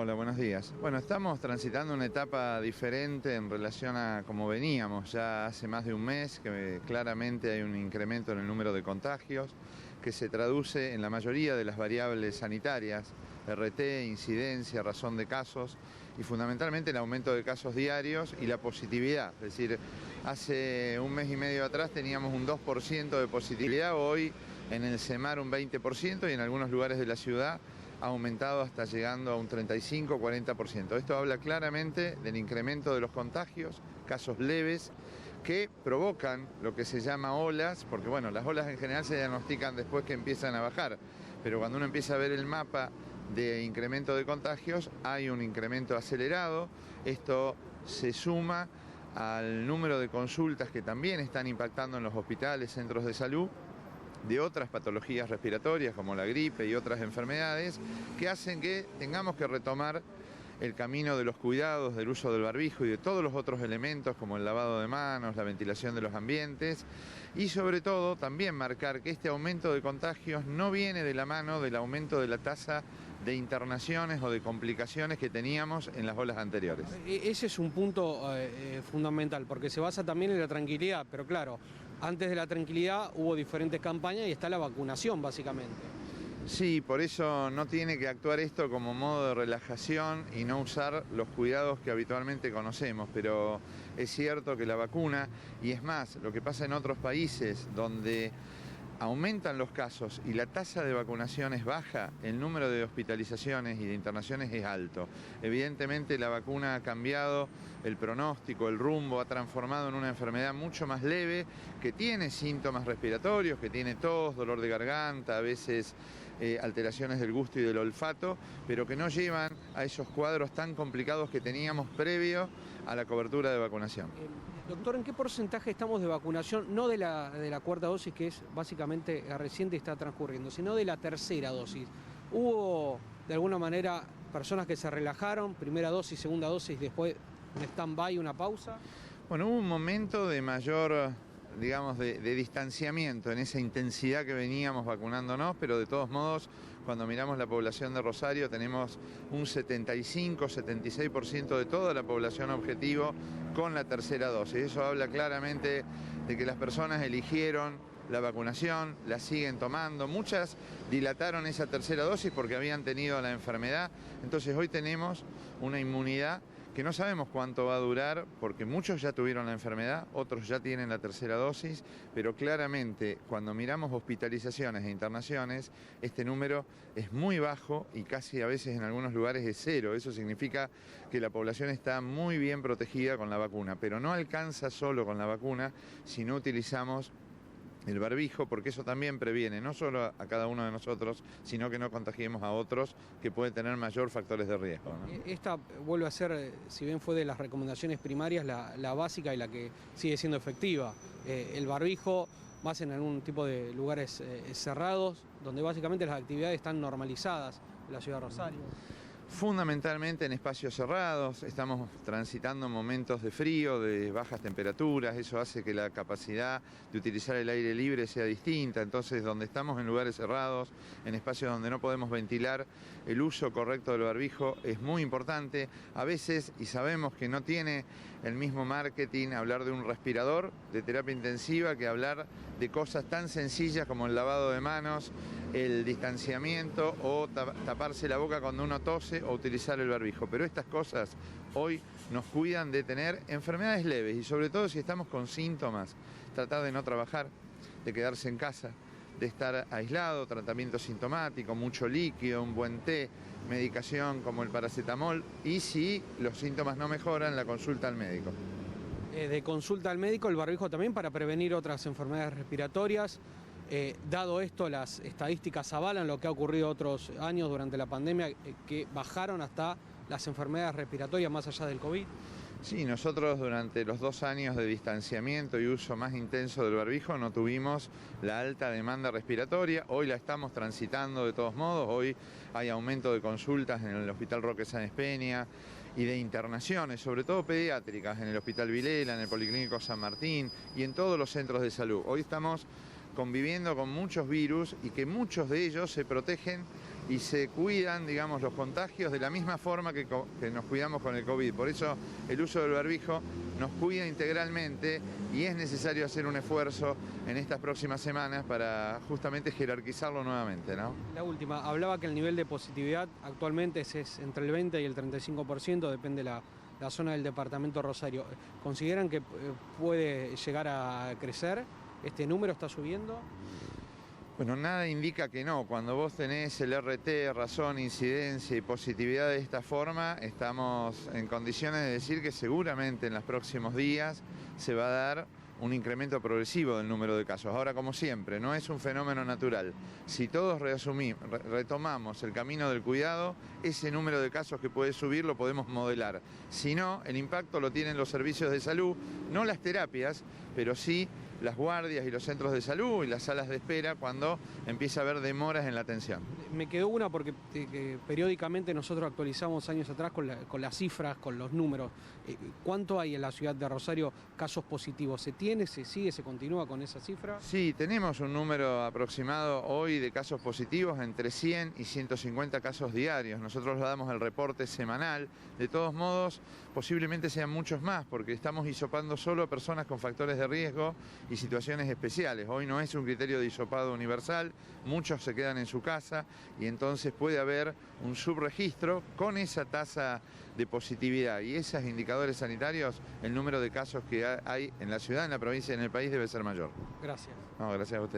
Hola, buenos días. Bueno, estamos transitando una etapa diferente en relación a cómo veníamos. Ya hace más de un mes que claramente hay un incremento en el número de contagios que se traduce en la mayoría de las variables sanitarias, RT, incidencia, razón de casos y fundamentalmente el aumento de casos diarios y la positividad. Es decir, hace un mes y medio atrás teníamos un 2% de positividad, hoy en el SEMAR un 20% y en algunos lugares de la ciudad ha aumentado hasta llegando a un 35-40%. Esto habla claramente del incremento de los contagios, casos leves, que provocan lo que se llama olas, porque bueno, las olas en general se diagnostican después que empiezan a bajar, pero cuando uno empieza a ver el mapa de incremento de contagios, hay un incremento acelerado. Esto se suma al número de consultas que también están impactando en los hospitales, centros de salud, de otras patologías respiratorias como la gripe y otras enfermedades que hacen que tengamos que retomar el camino de los cuidados, del uso del barbijo y de todos los otros elementos como el lavado de manos, la ventilación de los ambientes y sobre todo también marcar que este aumento de contagios no viene de la mano del aumento de la tasa de internaciones o de complicaciones que teníamos en las olas anteriores. Ese es un punto fundamental, porque se basa también en la tranquilidad, pero claro, antes de la tranquilidad hubo diferentes campañas y está la vacunación básicamente. Sí, por eso no tiene que actuar esto como modo de relajación y no usar los cuidados que habitualmente conocemos, pero es cierto que la vacuna, y es más, lo que pasa en otros países donde aumentan los casos y la tasa de vacunación es baja, el número de hospitalizaciones y de internaciones es alto. Evidentemente la vacuna ha cambiado el pronóstico, el rumbo, ha transformado en una enfermedad mucho más leve, que tiene síntomas respiratorios, que tiene tos, dolor de garganta, a veces alteraciones del gusto y del olfato, pero que no llevan a esos cuadros tan complicados que teníamos previo a la cobertura de vacunación. Doctor, ¿en qué porcentaje estamos de vacunación? No de la cuarta dosis, que es básicamente reciente y está transcurriendo, sino de la tercera dosis. ¿Hubo, de alguna manera, personas que se relajaron, primera dosis, segunda dosis, después un stand-by, una pausa? Bueno, hubo un momento de mayor, digamos, de distanciamiento en esa intensidad que veníamos vacunándonos, pero de todos modos, cuando miramos la población de Rosario, tenemos un 75-76% de toda la población objetivo con la tercera dosis. Eso habla claramente de que las personas eligieron la vacunación, la siguen tomando. Muchas dilataron esa tercera dosis porque habían tenido la enfermedad. Entonces hoy tenemos una inmunidad que no sabemos cuánto va a durar, porque muchos ya tuvieron la enfermedad, otros ya tienen la tercera dosis, pero claramente cuando miramos hospitalizaciones e internaciones, este número es muy bajo y casi a veces en algunos lugares es cero. Eso significa que la población está muy bien protegida con la vacuna, pero no alcanza solo con la vacuna si no utilizamos el barbijo, porque eso también previene no solo a cada uno de nosotros, sino que no contagiemos a otros que pueden tener mayor factores de riesgo, ¿no? Esta vuelve a ser, si bien fue de las recomendaciones primarias, la básica y la que sigue siendo efectiva. El barbijo, más en algún tipo de lugares cerrados, donde básicamente las actividades están normalizadas en la ciudad de Rosario. Fundamentalmente en espacios cerrados, estamos transitando momentos de frío, de bajas temperaturas, eso hace que la capacidad de utilizar el aire libre sea distinta, entonces donde estamos en lugares cerrados, en espacios donde no podemos ventilar, el uso correcto del barbijo es muy importante. A veces, y sabemos que no tiene el mismo marketing hablar de un respirador de terapia intensiva que hablar de cosas tan sencillas como el lavado de manos, el distanciamiento o taparse la boca cuando uno tose o utilizar el barbijo. Pero estas cosas hoy nos cuidan de tener enfermedades leves y sobre todo si estamos con síntomas, tratar de no trabajar, de quedarse en casa, de estar aislado, tratamiento sintomático, mucho líquido, un buen té, medicación como el paracetamol y si los síntomas no mejoran, la consulta al médico. De consulta al médico, el barbijo también para prevenir otras enfermedades respiratorias. Dado esto, las estadísticas avalan lo que ha ocurrido otros años durante la pandemia, que bajaron hasta las enfermedades respiratorias más allá del COVID. Sí, nosotros durante los 2 años de distanciamiento y uso más intenso del barbijo no tuvimos la alta demanda respiratoria. Hoy la estamos transitando de todos modos. Hoy hay aumento de consultas en el Hospital Roque Sáenz Peña y de internaciones, sobre todo pediátricas, en el Hospital Vilela, en el Policlínico San Martín y en todos los centros de salud. Hoy estamos conviviendo con muchos virus y que muchos de ellos se protegen y se cuidan, digamos, los contagios de la misma forma que nos cuidamos con el COVID. Por eso el uso del barbijo nos cuida integralmente y es necesario hacer un esfuerzo en estas próximas semanas para justamente jerarquizarlo nuevamente, ¿no? La última, hablaba que el nivel de positividad actualmente es entre el 20 y el 35%, depende la zona del departamento Rosario. ¿Consideran que puede llegar a crecer? ¿Este número está subiendo? Bueno, nada indica que no. Cuando vos tenés el RT, razón, incidencia y positividad de esta forma, estamos en condiciones de decir que seguramente en los próximos días se va a dar un incremento progresivo del número de casos. Ahora, como siempre, no es un fenómeno natural. Si todos retomamos el camino del cuidado, ese número de casos que puede subir lo podemos modelar. Si no, el impacto lo tienen los servicios de salud, no las terapias, pero sí las guardias y los centros de salud y las salas de espera cuando empieza a haber demoras en la atención. Me quedó una porque periódicamente nosotros actualizamos años atrás con las cifras, con los números. ¿Cuánto hay en la ciudad de Rosario casos positivos? ¿Se tiene, se sigue, se continúa con esa cifra? Sí, tenemos un número aproximado hoy de casos positivos, entre 100 y 150 casos diarios. Nosotros damos el reporte semanal. De todos modos, posiblemente sean muchos más porque estamos hisopando solo a personas con factores de riesgo y situaciones especiales. Hoy no es un criterio de hisopado universal, muchos se quedan en su casa y entonces puede haber un subregistro con esa tasa de positividad y esos indicadores sanitarios, el número de casos que hay en la ciudad, en la provincia y en el país debe ser mayor. Gracias. No, gracias a usted.